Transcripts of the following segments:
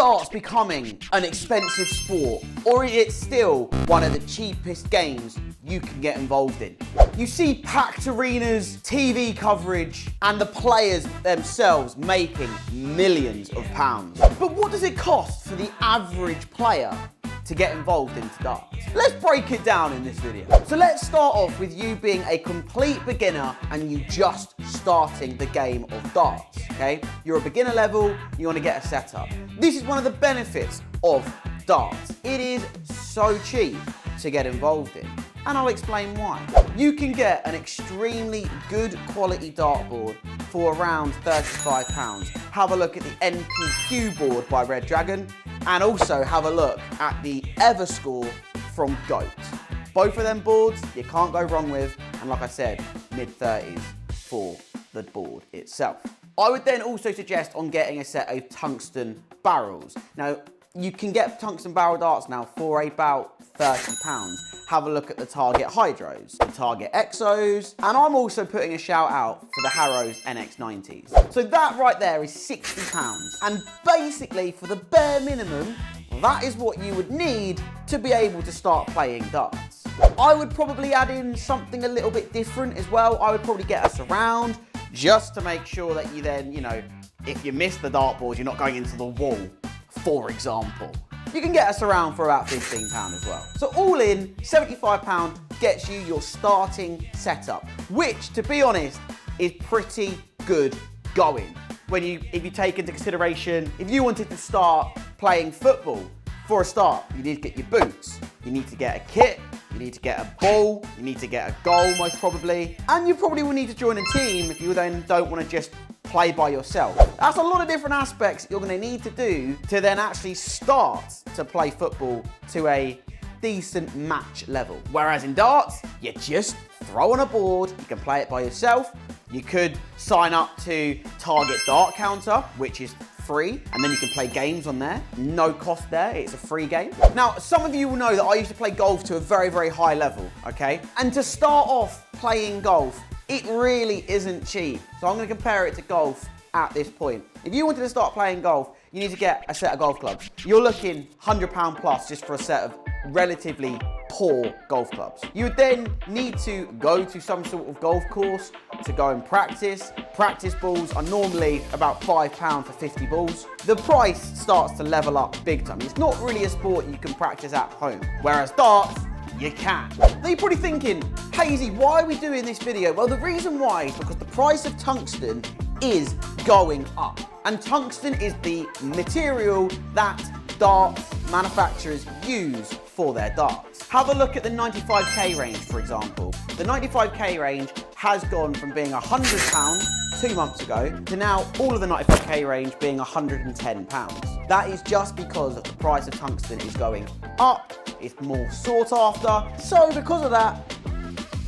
darts becoming an expensive sport, or is it still one of the cheapest games you can get involved in? You see packed arenas, TV coverage, and the players themselves making millions of pounds. But what does it cost for the average player to get involved into darts? Let's break it down in this video. So let's start off with you being a complete beginner and you just starting the game of darts, okay? You're a beginner level, you want to get a setup. This is one of the benefits of darts. It is so cheap to get involved in, and I'll explain why. You can get an extremely good quality dartboard for around £35. Have a look at the NPQ board by Red Dragon, and also have a look at the Everscore from GOAT. Both of them boards you can't go wrong with, and like I said, mid-30s for the board itself. I would then also suggest on getting a set of tungsten barrels. Now, you can get tungsten barrel darts now for about £30. Have a look at the Target Hydros, the Target Exos, and I'm also putting a shout out for the Harrows NX90s. So that right there is £60. And basically, for the bare minimum, that is what you would need to be able to start playing darts. I would probably add in something a little bit different as well. I would probably get a surround, just to make sure that you then, if you miss the dartboard, you're not going into the wall, for example. You can get a surround for about £15 as well. So all in, £75 gets you your starting setup, which, to be honest, is pretty good going. If you take into consideration, if you wanted to start playing football, for a start, you need to get your boots, you need to get a kit, you need to get a ball, you need to get a goal most probably, and you probably will need to join a team if you then don't want to just play by yourself. That's a lot of different aspects you're going to need to do to then actually start to play football to a decent match level. Whereas in darts, you just throw on a board, you can play it by yourself. You could sign up to Target Dart Counter, which is free, and then you can play games on there. No cost there, it's a free game. Now, some of you will know that I used to play golf to a very, very high level, okay? And to start off playing golf, it really isn't cheap. So I'm gonna compare it to golf at this point. If you wanted to start playing golf, you need to get a set of golf clubs. You're looking £100 plus just for a set of relatively poor golf clubs. You would then need to go to some sort of golf course to go and practice. Practice balls are normally about £5 for 50 balls. The price starts to level up big time. It's not really a sport you can practice at home, whereas darts, you can. Now you're probably thinking, Hazy, why are we doing this video? Well, the reason why is because the price of tungsten is going up. And tungsten is the material that darts manufacturers use for their darts. Have a look at the 95k range, for example. The 95k range has gone from being £100 2 months ago to now all of the 95k range being £110. That is just because the price of tungsten is going up, it's more sought after, so because of that,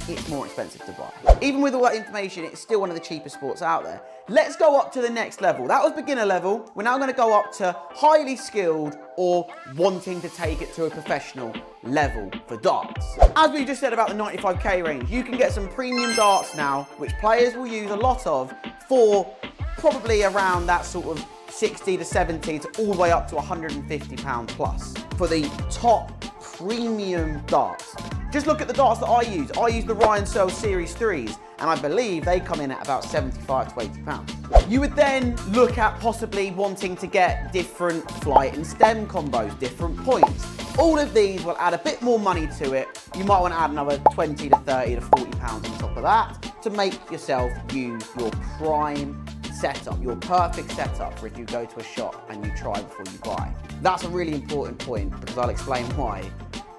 it's more expensive to buy. Even with all that information, it's still one of the cheapest sports out there. Let's go up to the next level. That was beginner level. We're now going to go up to highly skilled or wanting to take it to a professional level for darts. As we just said about the 95k range, you can get some premium darts now, which players will use a lot of for probably around that sort of 60 to 70 to all the way up to £150 plus for the top premium darts. Just look at the darts that I use. I use the Ryan Searle Series 3s, and I believe they come in at about £75 to £80. You would then look at possibly wanting to get different flight and stem combos, different points. All of these will add a bit more money to it. You might want to add another 20 to 30 to £40 on top of that to make yourself use your prime setup, your perfect setup for if you go to a shop and you try before you buy. That's a really important point because I'll explain why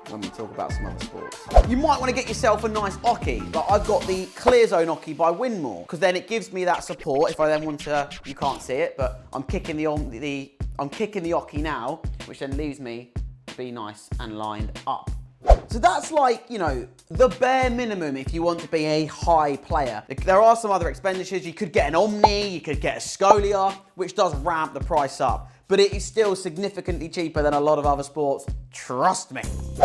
when we talk about some other sports. You might want to get yourself a nice ocky. Like I've got the Clear Zone ocky by Winmore because then it gives me that support if I then want to, you can't see it, but I'm kicking the ocky now, which then leaves me to be nice and lined up. So that's like, the bare minimum if you want to be a high player. There are some other expenditures. You could get an Omni, you could get a Scolia, which does ramp the price up. But it is still significantly cheaper than a lot of other sports, trust me.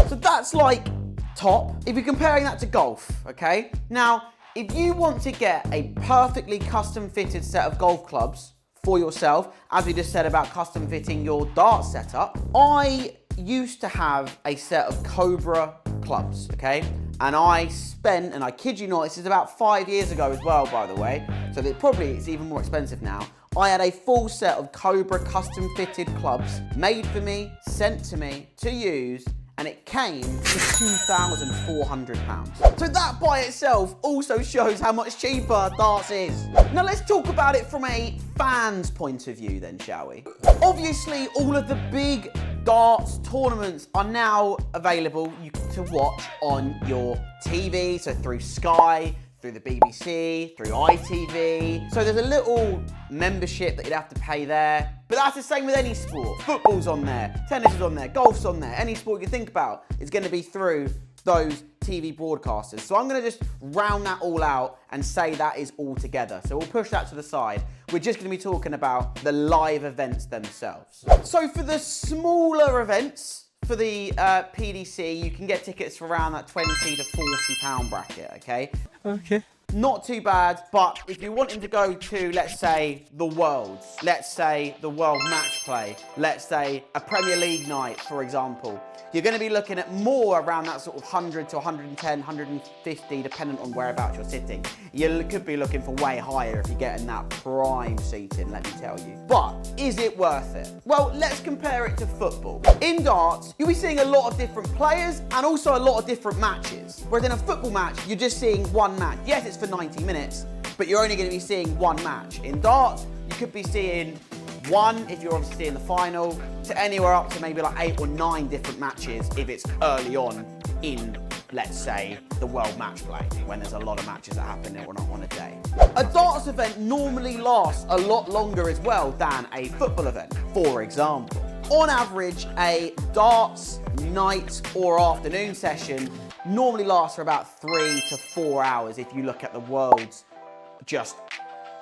So that's like top. If you're comparing that to golf, okay? Now, if you want to get a perfectly custom fitted set of golf clubs for yourself, as we just said about custom fitting your darts setup, I used to have a set of Cobra clubs, okay? And I spent, and I kid you not, this is about 5 years ago as well, by the way, so that probably it's even more expensive now. I had a full set of Cobra custom fitted clubs made for me, sent to me to use, and it came to £2,400. So that by itself also shows how much cheaper darts is. Now let's talk about it from a fan's point of view then, shall we? Obviously, all of the big darts tournaments are now available to watch on your TV, so through Sky, through the BBC, through ITV. So there's a little membership that you'd have to pay there. But that's the same with any sport. Football's on there, tennis is on there, golf's on there. Any sport you think about is going to be through those TV broadcasters. So I'm going to just round that all out and say that is all together. So we'll push that to the side. We're just going to be talking about the live events themselves. So for the smaller events, for the PDC, you can get tickets for around that £20 to £40 bracket, okay? Okay. Not too bad, but if you're wanting to go to, let's say, the Worlds, let's say the World Match Play, let's say a Premier League night, for example, you're going to be looking at more around that sort of 100 to 110, 150, dependent on whereabouts you're sitting. You could be looking for way higher if you're getting that prime seating, let me tell you. But is it worth it? Well, let's compare it to football. In darts, you'll be seeing a lot of different players and also a lot of different matches. Whereas in a football match, you're just seeing one match. Yes, it's for 90 minutes, but you're only going to be seeing one match. In darts, you could be seeing one, if you're obviously seeing the final, to anywhere up to maybe like 8 or 9 different matches if it's early on in, let's say, the World Match Play, when there's a lot of matches that happen on a day. A darts event normally lasts a lot longer as well than a football event. For example, on average, a darts night or afternoon session normally lasts for about 3 to 4 hours if you look at the Worlds just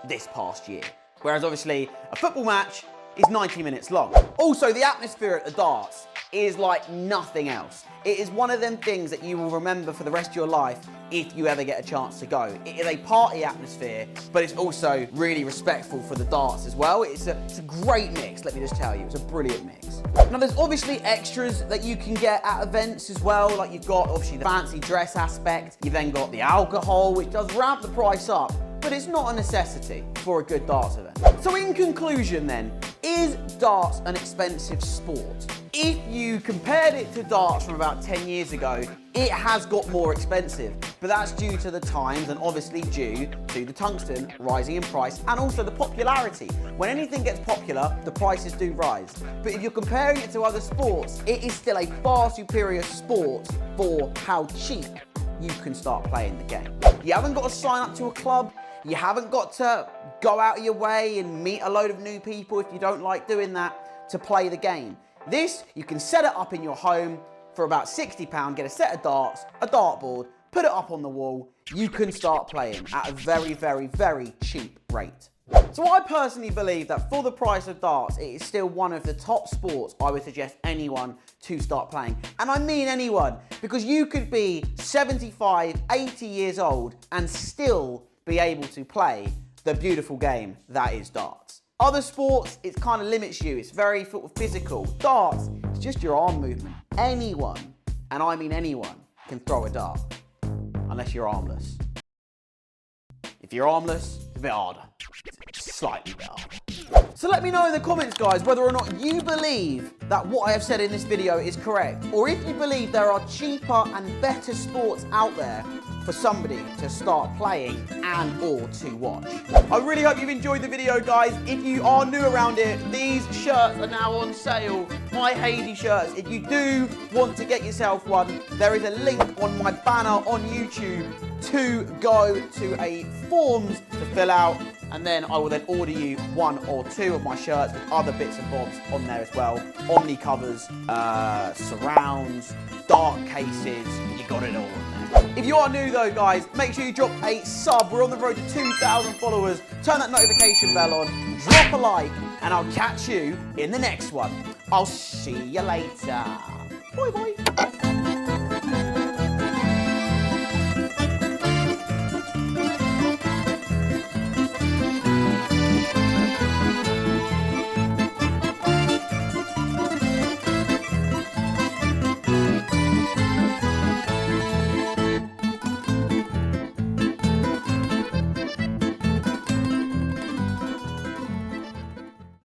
this past year. Whereas obviously a football match is 90 minutes long. Also, the atmosphere at the darts is like nothing else. It is one of them things that you will remember for the rest of your life if you ever get a chance to go. It is a party atmosphere, but it's also really respectful for the darts as well. It's a great mix, let me just tell you. It's a brilliant mix. Now, there's obviously extras that you can get at events as well. Like you've got obviously the fancy dress aspect. You've then got the alcohol, which does ramp the price up, but it's not a necessity for a good darts event. So in conclusion then, is darts an expensive sport? If you compared it to darts from about 10 years ago, it has got more expensive, but that's due to the times and obviously due to the tungsten rising in price and also the popularity. When anything gets popular, the prices do rise. But if you're comparing it to other sports, it is still a far superior sport for how cheap you can start playing the game. You haven't got to sign up to a club. You haven't got to go out of your way and meet a load of new people if you don't like doing that to play the game. This, you can set it up in your home for about £60, get a set of darts, a dartboard, put it up on the wall. You can start playing at a very, very, very cheap rate. So I personally believe that for the price of darts, it is still one of the top sports I would suggest anyone to start playing. And I mean anyone, because you could be 75, 80 years old and still be able to play the beautiful game that is darts. Other sports, it kind of limits you. It's very sort of physical. Darts, it's just your arm movement. Anyone, and I mean anyone, can throw a dart, unless you're armless. If you're armless, it's a bit harder. It's slightly bit harder. So let me know in the comments, guys, whether or not you believe that what I have said in this video is correct, or if you believe there are cheaper and better sports out there for somebody to start playing and or to watch. I really hope you've enjoyed the video, guys. If you are new around here, these shirts are now on sale. My Hazy shirts. If you do want to get yourself one, there is a link on my banner on YouTube to go to a forms to fill out, and then I will then order you 1 or 2 of my shirts with other bits and bobs on there as well. Omni covers, surrounds, dark cases, you got it all on there. If you are new though, guys, make sure you drop a sub. We're on the road to 2,000 followers. Turn that notification bell on, drop a like, and I'll catch you in the next one. I'll see you later. Bye bye.